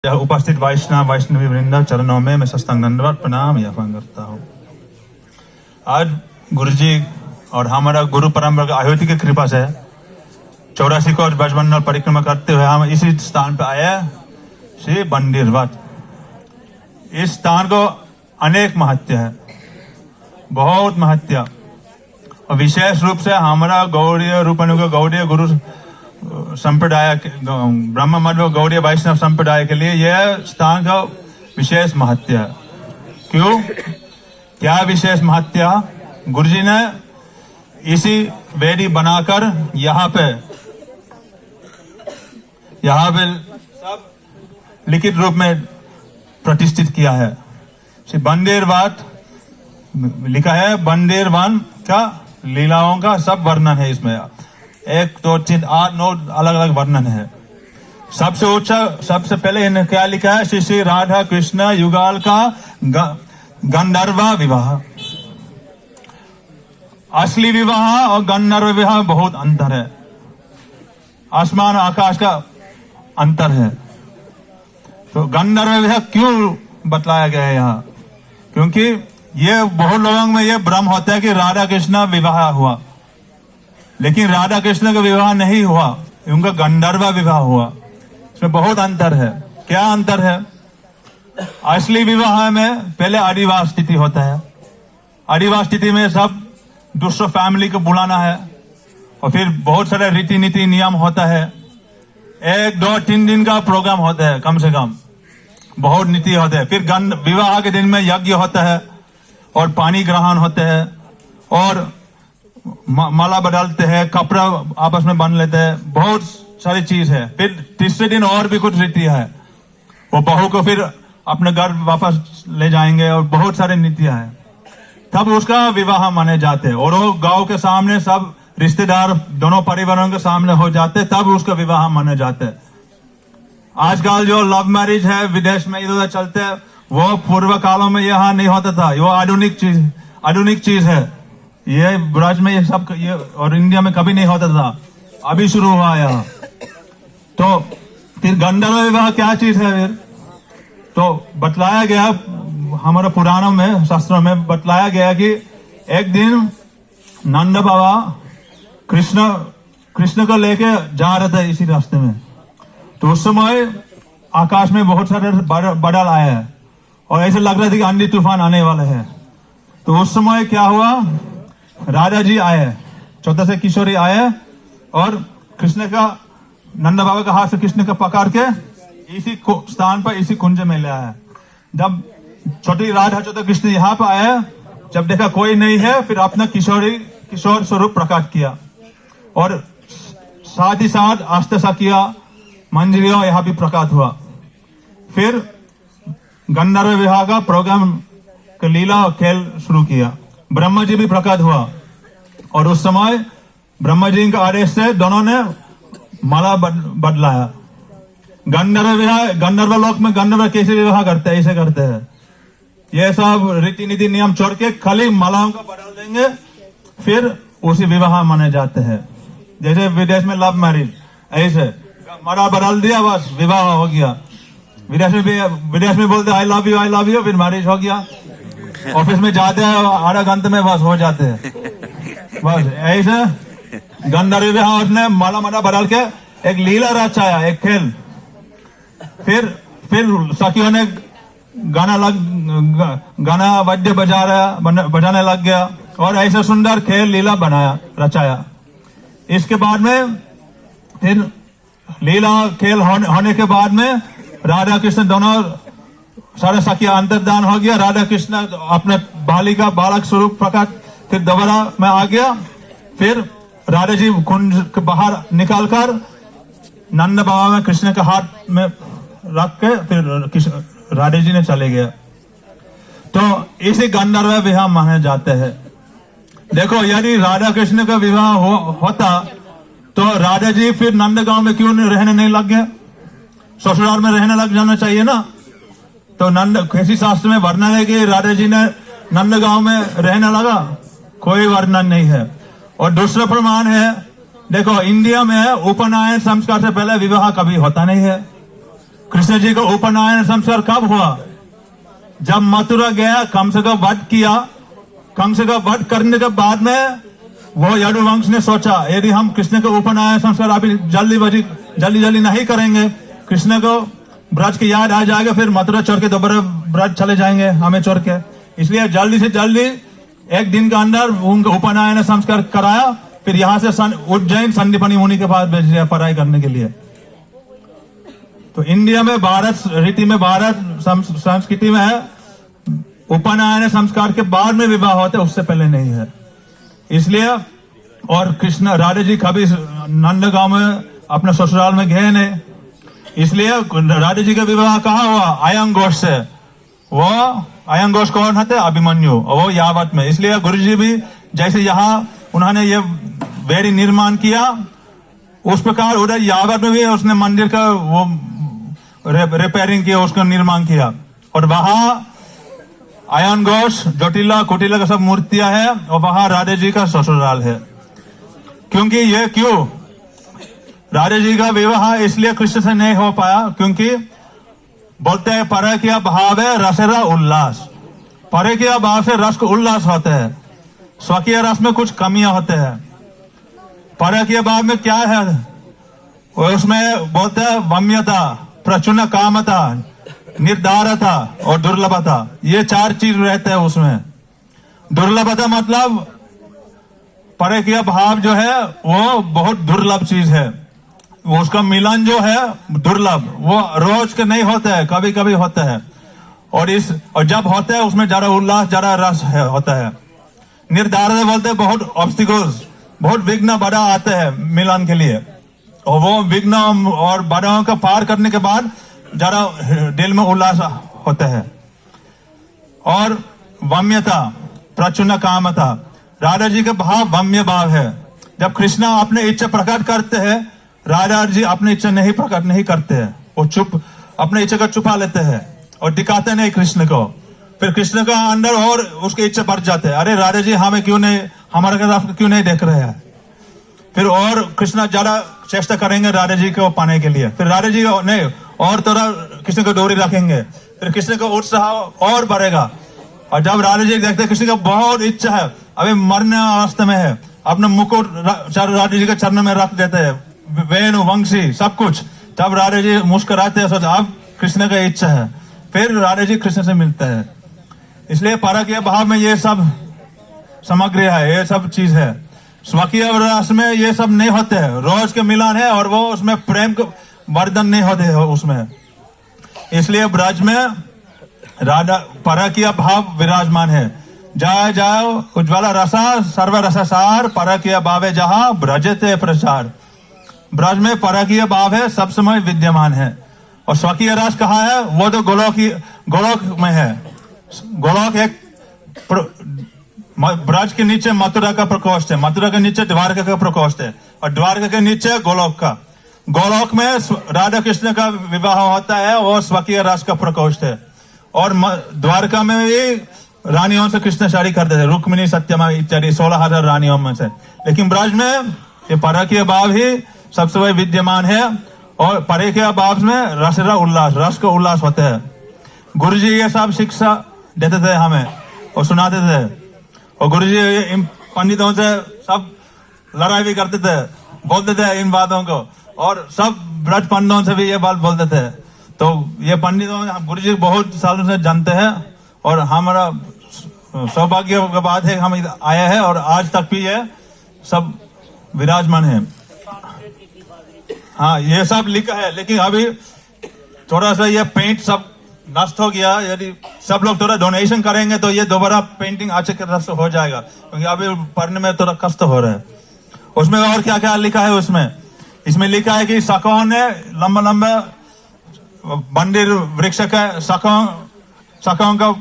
उपस्थित वैष्णवी वृंदा चरणों में मैं साष्टांग दंडवत प्रणाम ज्ञापन करता हूँ। आज गुरुजी और हमारा गुरु परंपरा का आयोति की कृपा से 84 कोष ब्रजमंडल परिक्रमा करते हुए हम इसी स्थान पर आए श्री बंडीर वट। इस स्थान को अनेक महत्व है, बहुत महत्व, और विशेष रूप से हमारा गौड़ीय रूपानुग गौड़ीय गुरु संप्रदाय ब्रह्म मध्य गौड़ीय वैष्णव संप्रदाय के लिए यह स्थान का विशेष महत्व है। क्यों, क्या विशेष महत्व? गुरुजी ने इसी वेदी बनाकर यहाँ पे सब लिखित रूप में प्रतिष्ठित किया है। श्री बंडीर वट लिखा है, बंडीर वन का लीलाओं का सब वर्णन है इसमें। 1, 2, 3, 8, 9 अलग अलग वर्णन है। सबसे ऊंचा, सबसे पहले इन्हें क्या लिखा है? श्री श्री राधा कृष्ण युगल का गंधर्व विवाह। असली विवाह और गंधर्व विवाह बहुत अंतर है, आसमान आकाश का अंतर है। तो गंधर्व विवाह क्यों बतलाया गया है यहाँ? क्योंकि ये बहुत लोगों में ये भ्रम होता है कि राधा कृष्ण विवाह हुआ, लेकिन राधा कृष्ण का विवाह नहीं हुआ, उनका गंधर्व विवाह हुआ। इसमें बहुत अंतर है। क्या अंतर है? असली विवाह में पहले आदिवास तिथि होता है। आदिवास तिथि में सब दूसरों फैमिली को बुलाना है और फिर बहुत सारे रीति नीति नियम होता है। 1, 2, 3 दिन का प्रोग्राम होता है, कम से कम बहुत नीति होते हैं। फिर विवाह के दिन में यज्ञ होता है और पानी ग्रहण होते हैं और माला बदलते हैं, कपड़ा आपस में बांध लेते हैं, बहुत सारी चीज है। फिर तीसरे दिन और भी कुछ रीति है, वो बहू को फिर अपने घर वापस ले जाएंगे और बहुत सारे नीतियां हैं। तब उसका विवाह माने जाते हैं और वो गांव के सामने सब रिश्तेदार दोनों परिवारों के सामने हो जाते, तब उसका विवाह माने जाते हैं। आजकल जो लव मैरिज है विदेश में इधर चलते हैं, वो पूर्व कालों में यहाँ नहीं होता था। वो आधुनिक चीज है। ये ब्रज में ये सब ये और इंडिया में कभी नहीं होता था, अभी शुरू हुआ यहाँ। तो फिर गंधर्व विवाह क्या चीज है? फिर तो बतलाया गया हमारे पुराणों में, शास्त्रों में बतलाया गया कि एक दिन नंद बाबा कृष्ण को लेके जा रहे थे इसी रास्ते में। तो उस समय आकाश में बहुत सारे बादल आए हैं और ऐसे लग रहा था कि आंधी तूफान आने वाले हैं। तो उस समय क्या हुआ? राधा जी आए, 14 से किशोरी आए और कृष्ण का, नंद बाबा का हाथ से कृष्ण का पकड़ के इसी स्थान पर, इसी कुंज में ले आया। जब छोटी राधा छोटा कृष्ण यहाँ पर आया, जब देखा कोई नहीं है, फिर अपना किशोर स्वरूप प्रकट किया और साथ ही साथ आस्था सा किया, मंजरियों यहाँ भी प्रकट हुआ। फिर गंधर्व विवाह का प्रोग्राम का लीला और खेल शुरू किया। ब्रह्मा जी भी प्रकट हुआ और उस समय ब्रह्मा जी के आदेश से दोनों ने माला बदलाया। गंधर्व लोक में गंधर्व कैसे विवाह करते हैं? ऐसे करते हैं। ये सब रीति नीति नियम छोड़ के खाली मालाओं का बदल देंगे, फिर उसी विवाह माने जाते हैं। जैसे विदेश में लव मैरिज, ऐसे माला बदल दिया, बस विवाह हो गया। विदेश में बोलते आई लव यू, फिर मैरिज हो गया। ऑफिस में जाते हैं, आधा घंटे में बस हो जाते हैं। बस ऐसे गंधर्व विवाह उसने माला बदल के एक लीला रचाया, एक खेल। फिर सखियों ने गाना वाद्य बजाने लग गया और ऐसा सुंदर खेल लीला रचाया। इसके बाद में फिर लीला खेल होने के बाद में राधा कृष्ण दोनों सारे सखिया अंतर्धान हो गया। राधा कृष्ण अपने बालिका बालक स्वरूप प्रकट फिर दोबारा में आ गया। फिर राधा जी कुंज के बाहर निकालकर नंद बाबा में कृष्ण के हाथ में रख के फिर राधा जी ने चले गया। तो इसी गंधर्व विवाह माने जाते हैं। देखो, यदि राधा कृष्ण का विवाह होता तो राधा जी फिर नंदगांव में क्यों रहने नहीं लग गए? ससुराल में रहने लग जाना चाहिए ना। तो किसी शास्त्र में वर्णन है कि राधा जी ने नंदगांव में रहने लगा? कोई वर्णन नहीं है। और दूसरा प्रमाण है, देखो इंडिया में उपनयन संस्कार से पहले विवाह कभी होता नहीं है। कृष्ण जी का उपनयन संस्कार कब हुआ? जब मथुरा गया, कंस का वध किया। कंस का वध करने के बाद में वो यदुवंश ने सोचा यदि हम कृष्ण का उपनयन संस्कार अभी जल्दी नहीं करेंगे, कृष्ण को ब्रज की याद आ जाएगा, फिर मथुरा छोड़ के दोबारा ब्रज चले जाएंगे हमें छोड़ के। इसलिए जल्दी से जल्दी एक दिन के अंदर उनका उपनयन संस्कार कराया, फिर यहाँ से उज्जैन संदीपनी मुनि के पास भेज दिया पढ़ाई करने के लिए। तो इंडिया में भारत रीति में, भारत संस्कृति में है उपनयन संस्कार के बाद में विवाह होते, उससे पहले नहीं है। इसलिए और कृष्ण राधे जी कभी नंदगांव में अपने ससुराल में गए नहीं, इसलिए राधे जी का विवाह कहाँ हुआ? अयंग घोष से। वो अयंग घोष कौन होते? अभिमन्यु, वो यावत में। इसलिए गुरु जी भी जैसे यहाँ उन्होंने ये वेदी निर्माण किया, उस प्रकार उधर यावत में भी उसने मंदिर का वो रिपेयरिंग किया, उसका निर्माण किया। और वहां अयन घोष, जटिला कुटिला का सब मूर्तियां है, और वहां राधे जी का ससुराल है। क्योंकि ये क्यों राधे जी का विवाह इसलिए कृष्ण से नहीं हो पाया, क्योंकि बोलते हैं परकीय भाव है रसरा उल्लास। परकीय भाव से रस को उल्लास होते हैं, स्वकीय रस में कुछ कमियां होते हैं। परकीय भाव में क्या है? उसमें बोलते हैं वम्यता, प्रचुन कामता, निर्धारता और दुर्लभता, ये 4 चीज रहते हैं उसमें। दुर्लभता मतलब परकीय भाव जो है वो बहुत दुर्लभ चीज है, वो उसका मिलन जो है दुर्लभ, वो रोज के नहीं होते हैं, कभी कभी होते हैं। और जब होते हैं उसमें ज्यादा उल्लास, ज्यादा रस होता है। निर्धारित बोलते हैं बहुत ऑब्स्टिकल्स, बहुत विघ्न बाधा आते हैं मिलन के लिए, और वो विघ्न और बाधाओं का पार करने के बाद ज्यादा दिल में उल्लास होता है। और वम्यता, प्रचुन कामता, राधा जी का भाव वम्य भाव है। जब कृष्णा अपने इच्छा प्रकट करते हैं, राधा जी अपनी इच्छा नहीं प्रकट नहीं करते हैं, वो चुप अपने इच्छा को छुपा लेते हैं और दिखाते नहीं कृष्ण को। फिर कृष्ण का अंदर और उसकी इच्छा बढ़ जाते हैं, अरे राधा जी हमें क्यों नहीं, हमारे तरफ क्यों नहीं देख रहे हैं। फिर और कृष्ण ज्यादा चेष्टा करेंगे राधा जी को पाने के लिए, फिर राधा जी नहीं और थोड़ा कृष्ण को डोरी रखेंगे, फिर कृष्ण का उत्साह और बढ़ेगा। और जब राधा जी देखते कृष्ण का बहुत इच्छा है, अभी मरने अवस्था में है, अपने मुकुट राधा जी के चरण में रख देते हैं, वेणु वंशी सब कुछ। तब राधा जी मुस्कुराते हैं, सोच अब कृष्ण का इच्छा है, फिर राधा जी कृष्ण से मिलते हैं। इसलिए परकीय भाव में ये सब सामग्री है, ये सब चीज है। स्वकीय रस में ये सब नहीं होते हैं, रोज के मिलन है और वो उसमें प्रेम का वर्धन नहीं होते है उसमें। इसलिए ब्रज में राधा परकीय भाव विराजमान है। जाय जाओ उज्ज्वला रसा सर्व रसासार, परकीय भाव जहां ब्रजते प्रचार। ब्रज में परकीय भाव है, सब समय विद्यमान है। और स्वकीय रस कहाँ है? वो तो गोलोक में है। गोलोक एक ब्रज के नीचे मथुरा का प्रकोष्ठ है, मथुरा के नीचे द्वारका का प्रकोष्ठ है, और द्वारका के नीचे गोलोक का। गोलोक में राधा कृष्ण का विवाह होता है, वो स्वकीय रस का प्रकोष्ठ है। और द्वारका में भी रानियों से कृष्ण शादी करते थे, रुक्मिणी सत्यमा इत्यादि 16,000 रानियों में से। लेकिन ब्रज में ये परकीय भाव ही सबसे विद्यमान है, और परकीय भाव में रसरा उल्लास, रस का उल्लास होता है। गुरु जी ये सब शिक्षा देते थे हमें और सुनाते थे, और गुरु जी इन पंडितों से सब लड़ाई भी करते थे, बोलते थे इन बातों को, और सब ब्रज पंडितों से भी ये बात बोलते थे। तो ये पंडितों गुरु जी बहुत सालों से जानते हैं, और हमारा सौभाग्य की बात है हम आए हैं, और आज तक भी ये सब विराजमान है। हाँ ये सब लिखा है, लेकिन अभी थोड़ा सा ये पेंट सब नष्ट हो गया। यदि सब लोग थोड़ा डोनेशन करेंगे तो ये दोबारा पेंटिंग अच्छे तरह से हो जाएगा, क्योंकि अभी पढ़ने में थोड़ा कष्ट हो रहा है। उसमें और क्या क्या लिखा है उसमें? इसमें लिखा है कि सखों ने लंबा लंबा मंदिर वृक्ष का सखों का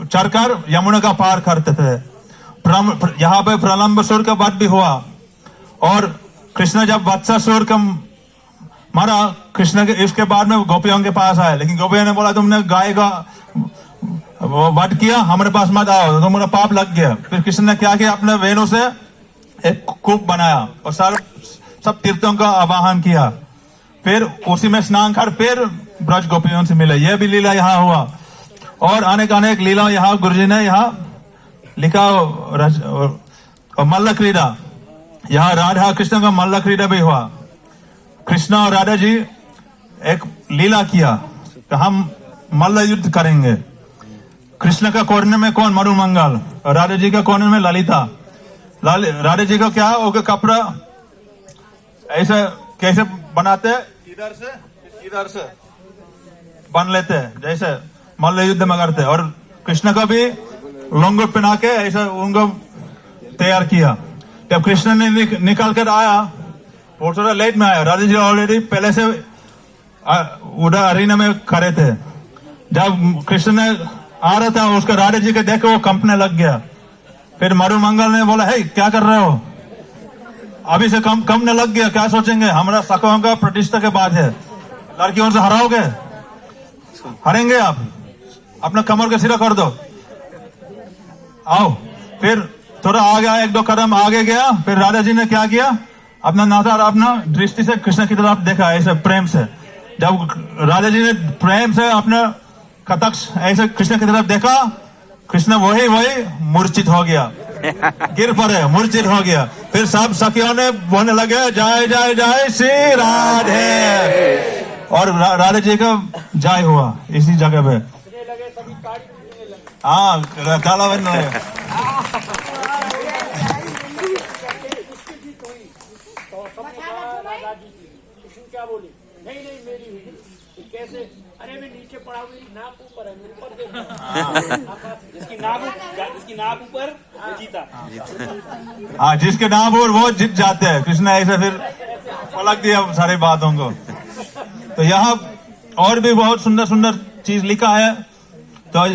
चढ़कर यमुना का पार करते थे। यहाँ पे प्रलंबासुर का वध भी हुआ, और कृष्ण जब वत्सासुर का मारा, कृष्ण के इसके बाद में गोपियों के पास आए, लेकिन गोपियों ने बोला तुमने गाय का वध किया, हमारे पास मत आओ, तुम्हारा पाप लग गया। फिर कृष्ण ने क्या किया? अपने वेणु से एक कूप बनाया और सब तीर्थों का आवाहन किया, फिर उसी में स्नान कर फिर ब्रज गोपियों से मिले, यह भी लीला यहाँ हुआ। और अनेक अनेक लीला यहाँ गुरुजी ने यहाँ लिखा। और मल्ल क्रीड़ा, यहाँ राधा कृष्ण का मल्ल क्रीड़ा भी हुआ। कृष्ण और राधा जी एक लीला किया कि हम मल्ल युद्ध करेंगे। कृष्ण का कोने में कौन? मरुमंगल। और राधा जी का कोने में ललिता। राधा जी का क्या, ओके कपड़ा ऐसे कैसे बनाते, इधर से बन लेते जैसे मल्ल युद्ध में करते। और कृष्ण का भी लंगोट पहना के ऐसा उनको तैयार किया। जब कृष्ण ने निकल कर आया, वो थोड़ा लेट में आया, राधा जी ऑलरेडी पहले से उधर अरीना में खड़े थे। जब कृष्ण ने आ रहा था, उसका राधा जी के देख के वो कंपने लग गया। फिर मरुमंगल ने बोला, हे क्या कर रहे हो, अभी से कंपने लग गया, क्या सोचेंगे, हमारा सखों का प्रतिष्ठा के बाद है, लड़कियों से हराओगे, हारेंगे आप, अपना कमर का सिरा कर दो, आओ। फिर थोड़ा आगे आया, एक दो कदम आगे गया। फिर राधा जी ने क्या किया, अपना नाता अपना दृष्टि से कृष्ण की तरफ देखा, ऐसे प्रेम से। जब राधा जी ने प्रेम से अपना कटक्ष ऐसे कृष्ण की तरफ देखा, कृष्ण वही मूर्छित हो गया, गिर पड़े, मूर्छित हो गया। फिर सब सखियों ने बोलने लगे, जय जय जय श्री राधे। और राधा जी का जय हुआ इसी जगह पे। हाँ, काला बन क्या बोली, नहीं मेरी हुई, कैसे, अरे मैं नीचे पड़ा हुई, नाक ऊपर है, मेरे ऊपर देखो। जिसकी नाक ऊपर वो जीता। हाँ, जिसके नाम ऊपर वो जीत जाते हैं। कृष्ण ऐसे फिर पलट दिया सारी बातों को। तो यहाँ और भी बहुत सुंदर सुंदर चीज लिखा है। तो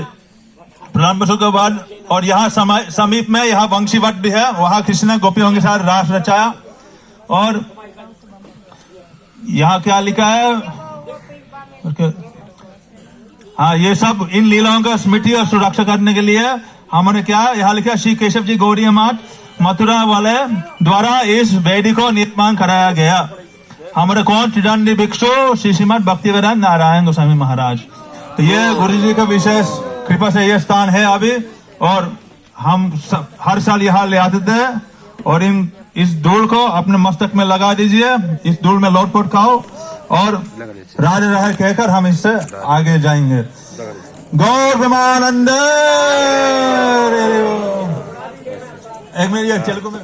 प्रारंभ के बाद, और यहाँ समीप में यहाँ वंशीवट भी है, वहां कृष्ण गोपियों के साथ रास रचाया। और यहाँ क्या लिखा है, हाँ, ये सब इन लीलाओं का स्मृति और सुरक्षा करने के लिए हमने क्या यहाँ लिखा, श्री केशव जी गौड़ीय मठ मथुरा वाले द्वारा इस वेदी को निर्माण कराया गया। हमारे कौन? त्रिदंडी भिक्षु श्री श्रीमद भक्तिवेदांत नारायण गोस्वामी महाराज। तो ये गुरु जी का विशेष कृपा से ये स्थान है अभी। और हम हर साल यहाँ ले आते थे। और इस धूल को अपने मस्तक में लगा दीजिए, इस धूल में लौटपोट खाओ और राधे राधे कहकर हम इससे आगे जाएंगे। गौर प्रेमानंद। एक मिनट, ये तेलुगु में